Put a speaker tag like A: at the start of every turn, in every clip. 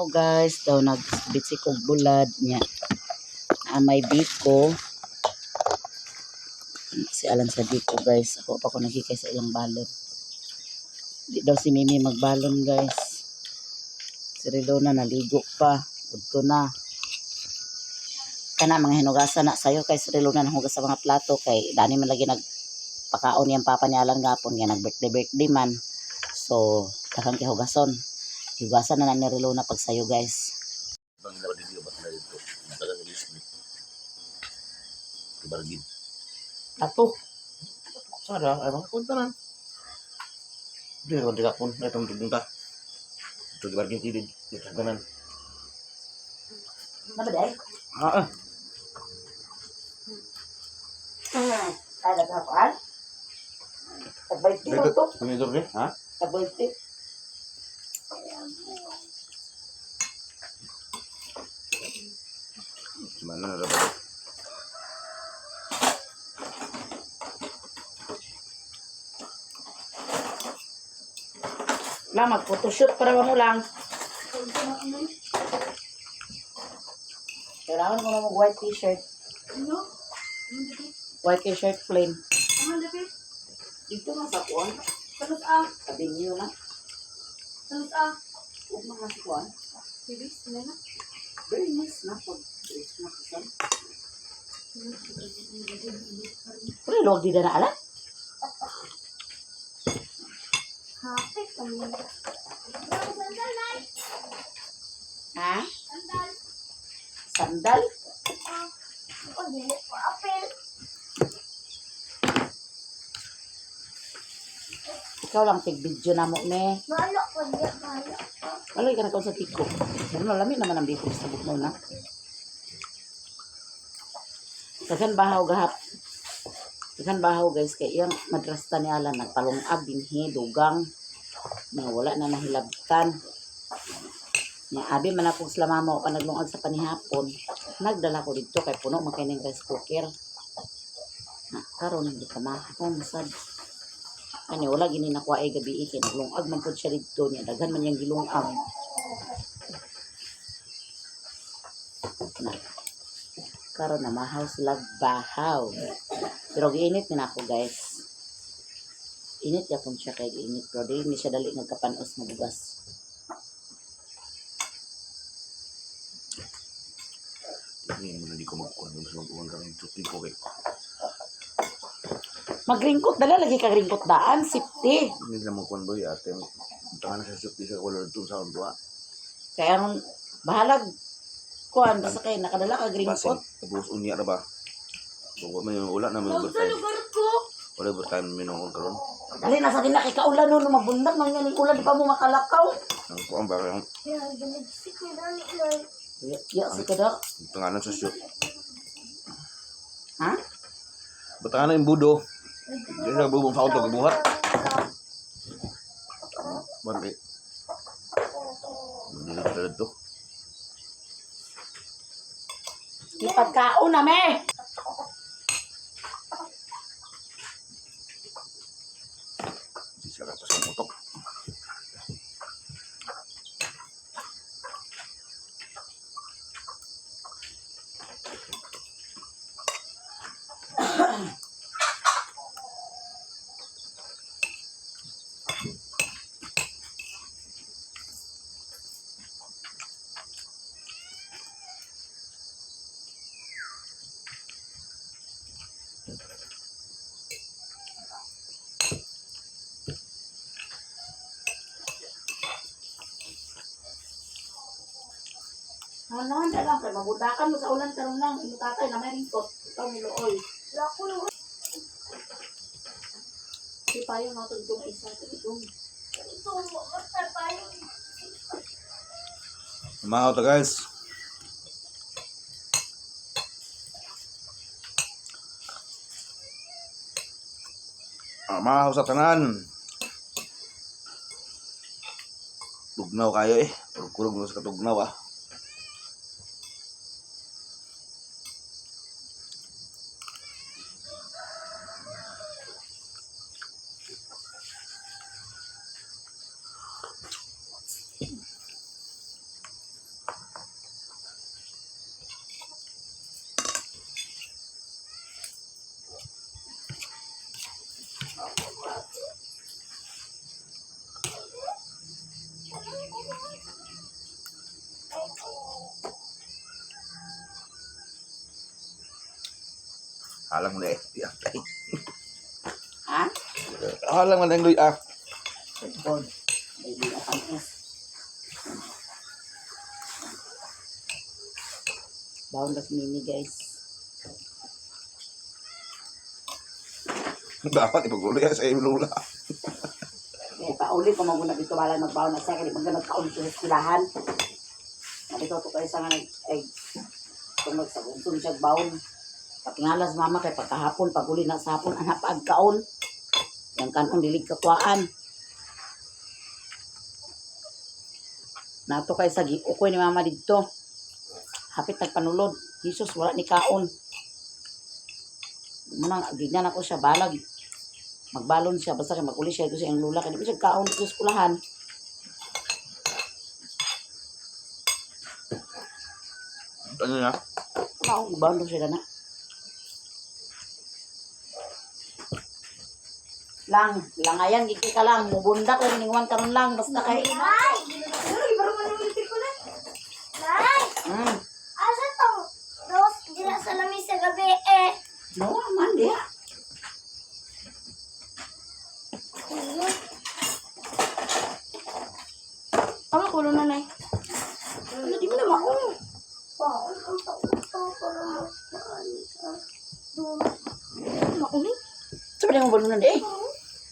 A: Oh guys, daw nagbitsi kog bulad niya. May biko. Si Alan sa biko guys. Ako pa ko nagikay sa ilang balon. Di daw si Mimi magbalon guys. Si Rilona naligo pa. Udto na. Kana mga hinugasan na sayo kay si Rilona nahugas sa mga plato kay dani man lagi nagpakaon niyang papa ni Alan gapon nga nag-birthday man. So, dakang kihugason. Higasan na ni Rilona pag sayo guys.
B: Bang dapat dito ba na dito? Matagal na dito. Kibargin.
A: Ato.
B: Sada, ay mga punta na. Hindi ko tidak pun, itong tugtunta. Ito kibargin tidid. Ito ganan.
A: Ano ba day?
B: Ah.
A: Ada kapal? Tabayti mo to.
B: Kumidor ni, ha?
A: Tabayti.
B: Gimana na dapat?
A: Lang, mag-photoshoot para mo lang. Kailangan mo na mag-white t-shirt.
C: Ano?
A: White t-shirt plain.
C: Ano dapat?
A: Dito nga sa kuwan.
C: Tapos
A: Sabi niyo na.
C: Tapos
A: Huwag mga sa kuwan.
C: Bilis, ano na?
A: Very nice na po. Dress na po saan. Pero luwag di na alam.
C: Happy kami. Sandal na.
A: Ha?
C: Sandal.
A: Sandal?
C: Oh, dili ko apel.
A: Ikaw lang tig-video na mo, ne.
C: Malo ko diya, malo.
A: Wala ka na sa tiko. Pero malamig naman ang biko sa bukmo na. Kasan bahaw gahap. Kasan bahaw guys. Kaya yung madrasta ni Alan nagpalungag dinhi, dugang. Nga wala na nahilabtan. Nga abi man akong slamama o naglungag sa panihapon. Nagdala ko dito kay puno makining rice cooker. Karon hindi ka mahapon. Masad. Ano, wala gini nakuha ay gabi ikin. Naglungag man po siya dito niya. Daghan man yung gilungag. Na. Karon na mahaw sila bahaw. Pero giinit na ako guys. Init ya po siya kay giinit. Pero di hindi siya dali nagkapanos na bugas.
B: Hindi mo na di ko magkuhan. Mas magkuhan ka ng tutin ko kay.
A: Magringkot dala lagi ka ringkot daan. Safety.
B: Hindi na magkuhan boy. Ate, tangan sa syuk. Di sa kulor ito sa untua.
A: Kaya ron, bahalag. Kuhan, basta kayo nakadala ka
B: Basing.
A: ringkot.
B: Tapos unya na ba? Buko may ulan na may
C: Huwag sa
B: overtime.
C: lugar ko.
B: Wala overtime minungkol karon.
A: Dali nasa din na kay kaulan nun. Magbundak man yan. Ulan di pa mo makalakaw.
B: Ang kuhan ba kayong
C: Yan, ginagsik ni Dani Lloyd.
A: Ya, si kada.
B: tanganan sa syuk.
A: Ha?
B: Batangan na yung budo. Diyan sa bubong sa auto, gibuhat. Bante. Hindi na talaga to.
A: Ipagkaon na me.
B: Sisara pa sa motok.
A: Ano, handa lang. Kaya mabudakan mo sa ulan karon lang. Imo tatay na may ringkot. Ikaw ni Looy.
C: Lako na.
A: Si Payo na itong isa. Itong.
C: Ito, basta tayo.
B: Mahaw to guys. Mahaw sa tanan. Tugnaw kayo eh. Kurog mo sa katugnaw ah. Halang mo na eh.
A: Ha?
B: Halang mo na yung luya.
A: God. Baby, ang is. Boundless mini, guys.
B: Dapat ipagulo yan sa iyo lula.
A: Eh, paulit ko maguna dito wala magbaon na sa akin. Pag nagkaon sa eskwelahan. Nalito to kayo sa nga ay kung magsaguntong siya baon. Patingalas mama kay pagkahapon, paguli na sa hapon, anak pagkaon. Yang kanon dilig kakwaan. Nato kay sa giukoy ni mama dito. Hapit nagpanulod. Jesus, wala ni kaon. Munang ganyan ako siya balag. Magbalon siya basta kay maguli siya ito sa iyang lula kay di siya kaon sa eskwelahan.
B: Ano na?
A: Kaon balon siya na. Langayan gigi ka lang mubundak lang ningwan karon lang basta kay
C: Nay! Ay, baru manulitin ko na. Nay!
A: mm.
C: Asa to? Tapos, dila sa lamig sa gabi eh.
A: No man dia.
C: Ano ko na nay? Ano di mo na maong? Paon ang taon to para makaalis ang dulo. Maong eh?
A: Sabi mo balon na eh.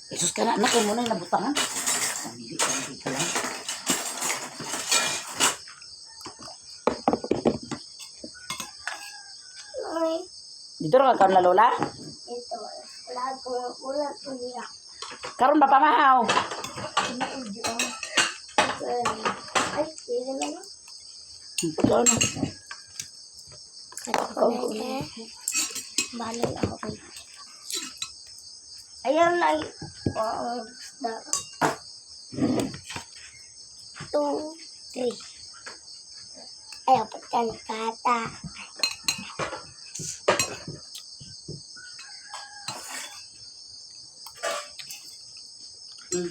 A: Jesus ka na anak ko muna nabutangan. Hindi ka lang.
C: Nay,
A: Dito ra ka na lola.
C: ito. Lahat ko ng ulat ko niya.
A: Karon ba pamahaw?
C: Ay, pili na lang.
A: Ikaw na.
C: Balay ako kay. Ayan na. Da. 2, 3. Ayaw pagkan kata.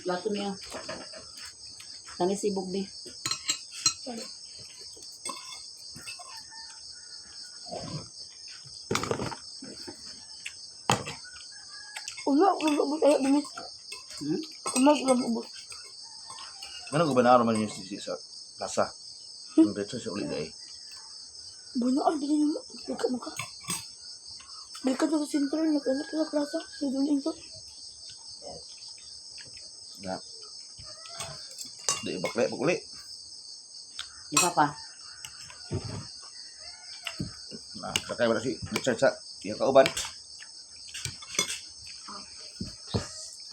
A: Plato niya. Tani sibog di.
C: Ubus ayaw bumi.
A: Hmm?
C: Ubus.
B: Ano ko ba naaraman yung sisi sa lasa? Yung dito sa ulit eh.
C: Bono ang bilhin mo. Bika mo ka. Bika mo sa sentral. Nagkanak sa plaza. Siduling ko.
B: Na. Di bakle, bakuli.
A: Isa pa.
B: Nah, sakay wala si Richard sa iya kauban.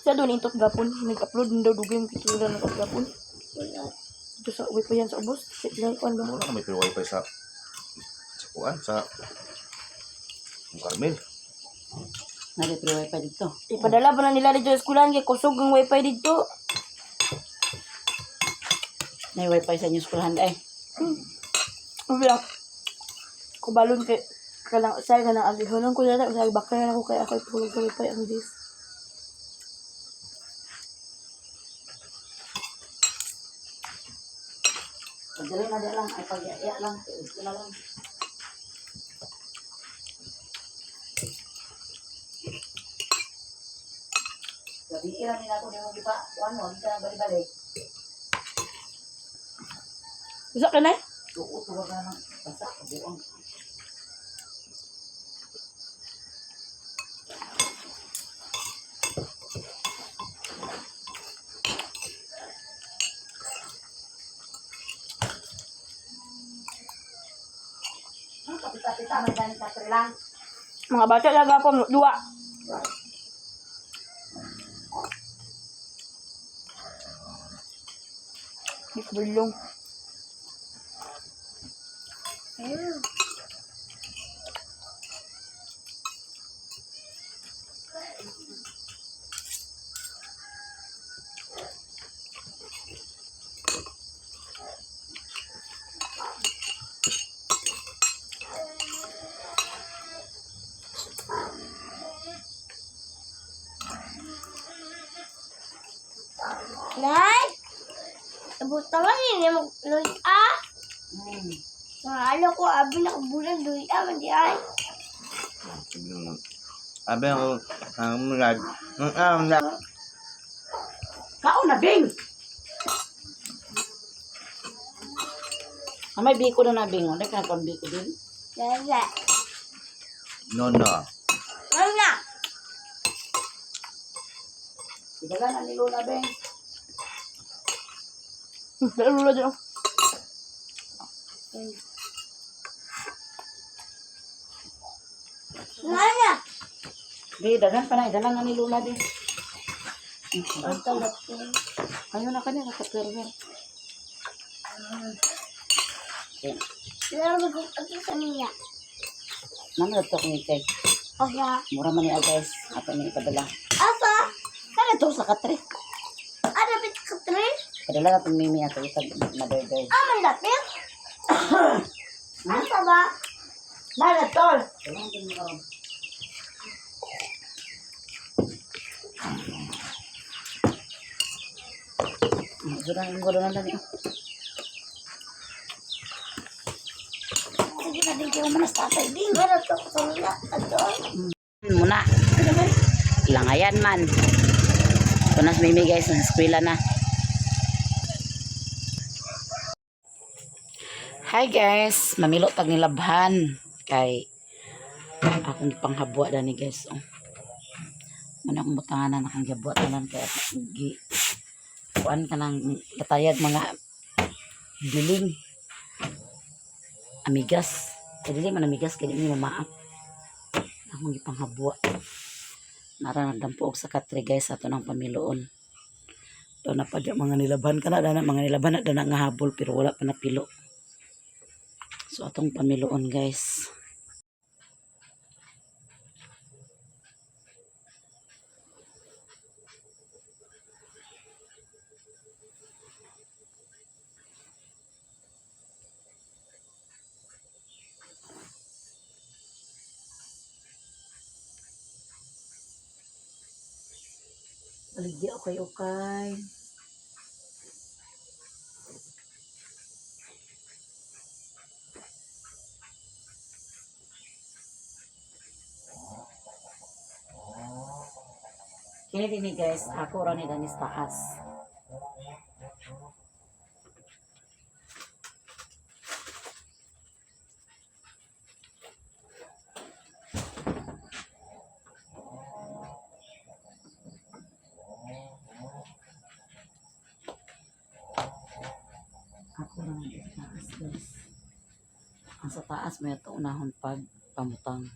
C: Sa doon intot gapon. Nag-upload ng daw dugay mo kitulad ng gapon. Ito sa uwi pa yan sa ubos. Silang kuhan ba?
B: Wala na may pero wifi sa kuan sa Carmel.
A: Nari-pero wifi dito.
C: Ipadala pa na nila dito sa eskwelahan. Kaya kusog ang wifi dito.
A: May wifi sa inyo skulahan eh.
C: Sabi lang. Kubalon kay kalang say ka ng agihonan ko yata. Sabi bakay na ako kaya ako tulog sa wifi ang dis.
A: Pagdali na lang. Ay pag-iya lang. Ito na lang. Gabi lang nila ko ni mong ipa. Kuhan mo. Hindi ka nang balik-balik.
C: Bisa ka na eh?
A: Tuot. Huwag ka nang basa. Buang. Kapita-pita. May ganit na lang.
C: Mga bata lang gapon. Dua. Bilong. Nay! Nabuta nga yun yung mag-loy ah! Mahalo ko, abi na kabulan, loy ah, mandi ay.
B: Sabi naman, Sabi ako, ang mulad. Ang mulad.
A: Kaon na, Bing! May biko na Bing. Ano ka na biko din?
C: Lala.
B: No, no.
C: Lala.
A: Sigalan na ni Lola, Bing.
C: Lala dyan. Lala.
A: Di, dagan pa na. Dalan na ni Lola, din.
C: Ang talap ko.
A: Ayaw na kanina, nakaperver. Okay.
C: Lala ko ito sa niya.
A: Naman ito kung ikay.
C: Okay.
A: Mura man niya, guys. Ato na ipadala.
C: Asa?
A: Kaya ito sa katre.
C: Ano bit ka tre?
A: Padala na itong mimi ato. Itag mother-day.
C: Aman dapit? Asa ba?
A: Lala, tol! Kailangan din mo karon. Surang ko na lang.
C: Sige na din kayo manas tatay din. Meron to sa niya. Ato.
A: Muna. Langayan man. Punas mimi guys, sa eskwela na. Hi guys, mamilo tag nilabhan kay akong panghabwa dani guys. Oh. Mana akong butanganan akong gabwa tanan kay gi kuan kanang katayag mga biling amigas. Kay dili man amigas kay dili mamaak. Akong gipanghabwa. Nara nagdampo og sa katre guys ato nang pamiloon. Do na pa mga nilabhan kana dana mga nilabhan na dana nga habol pero wala pa napilo. So atong pamiloon guys. Baligya okay. Kini din guys, ako ra ni danis taas. Ako ra ni danis taas guys. Ang sa taas may ito unahon pag pamutang.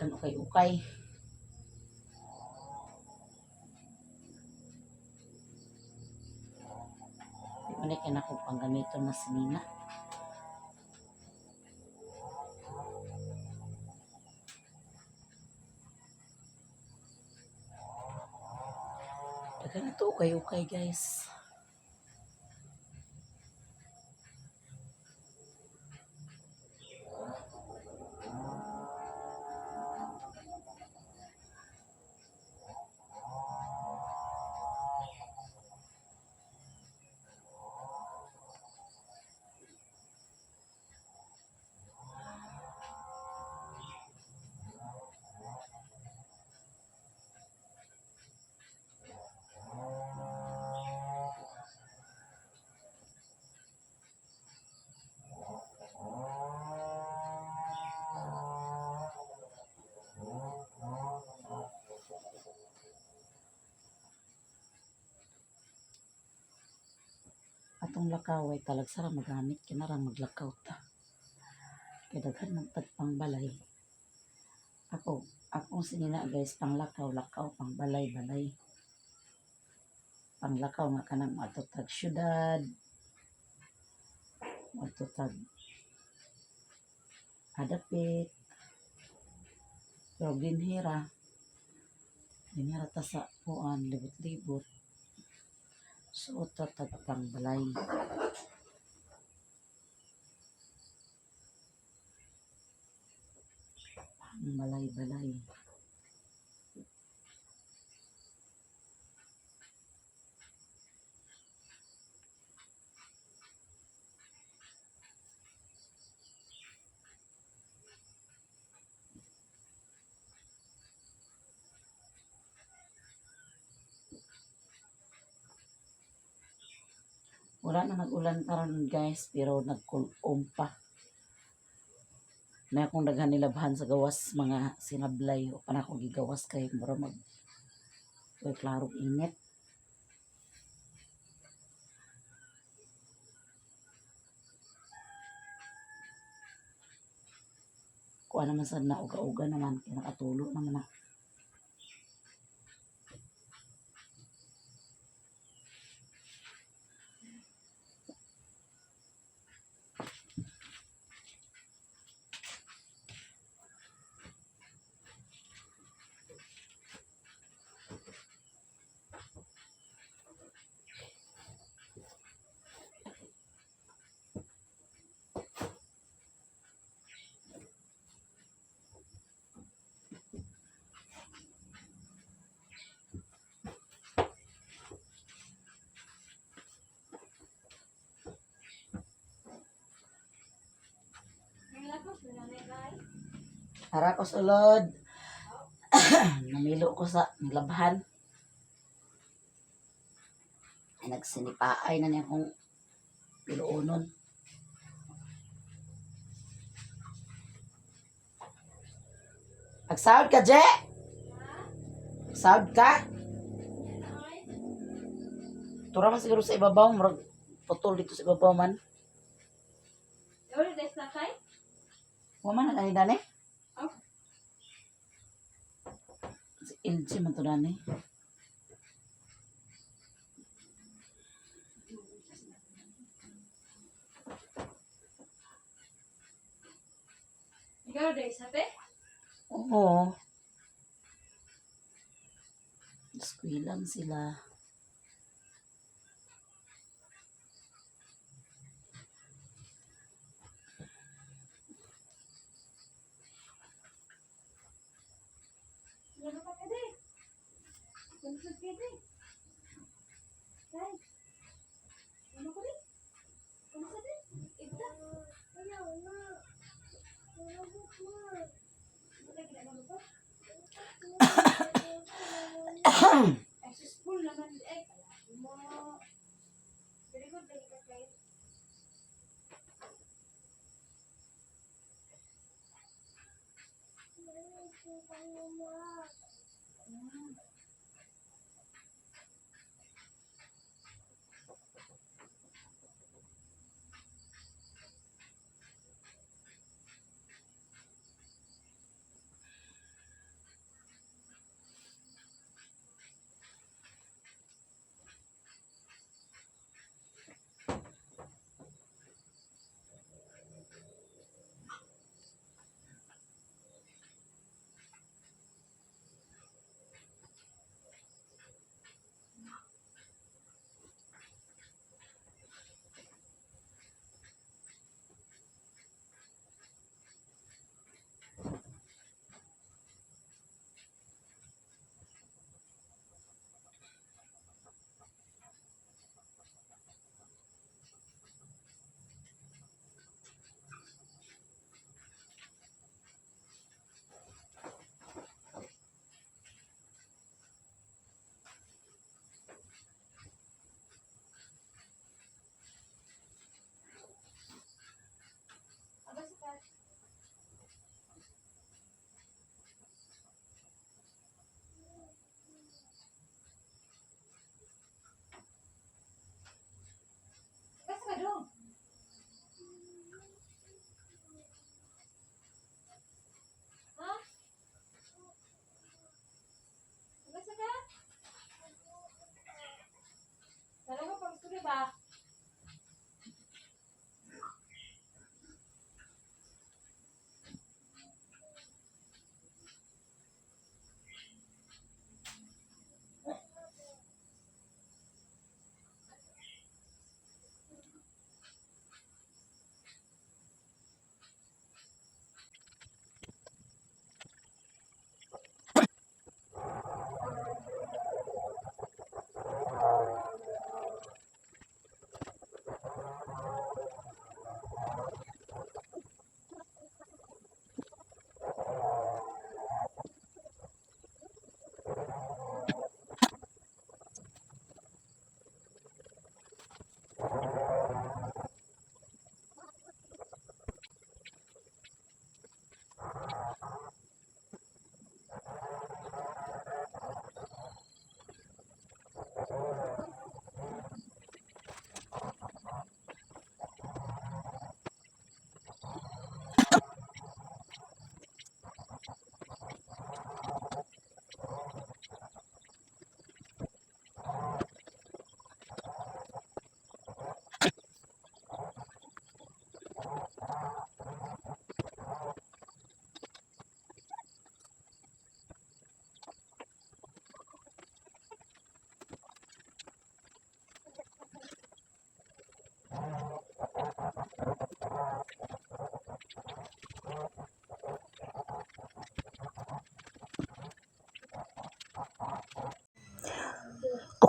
A: Kan ukay-ukay. Di man kaya na akong panggamito na sinina. Dagan ito ukay-ukay guys. Atong lakaw ay talagsara magamit kinarang maglakaw ta. Kaya daghan ng tagpang balay. Akong sinina guys panglakaw-lakaw pang balay-balay. Panglakaw nga kanang matutag syudad. Matutag adapit. Pero dinhira ta sa puan libot-libot. So tatag pang balay. Balay-balay. Wala na nag-ulan karon guys, pero nagkulom pa. Na akong daghan nilabhan sa gawas mga sinablay o pa na akong gigawas kay mura mag klarong init. Kuha naman sa na uga-uga naman kaya nakatulo naman na. Para ko sulod. Namilo ko sa nilabhan. Ay nagsinipaay na niya kong piluunon. Nagsahod ka, Je? Nagsahod ka? Tura man siguro sa ibabaw. Murag putol dito sa ibabaw man. Waman na dani? Si LG man to dani.
C: Ikaw, day, sabi?
A: Oo. Skwilang sila.
C: Ano ka ka, day? Ano ka ka, day? Day? Ano ka, day? Ano ka, day? Ita? Ayaw na. Malabot mo. Ano ka ginagawa mo? Ay, school naman. Eh, kaya mo. Very good, day ka kayo. Aba, sikat. Sikat ka doon. Ha? Aba, sikat. Talaga pag study ba?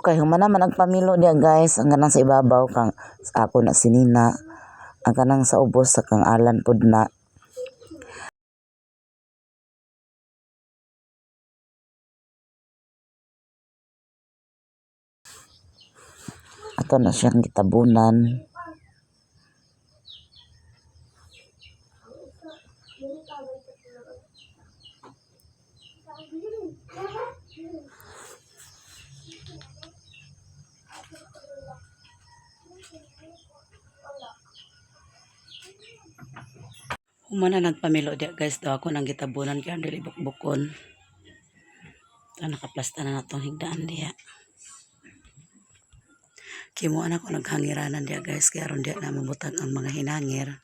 A: Okay, humana man ang pamilo niya guys, ang kanang sa ibabaw kang sa ako na sinina, ang kanang sa ubos sa kang alan pud na. Ato na siyang gitabunan. Humana nagpamilo diya guys, daw ako nang gitabunan kaya dili bukbukon. Ito nakaplasta na natong higdaan diya. Kimuan ako naghangiranan diya guys, kaya ron diya na mabutang ang mga hinangir.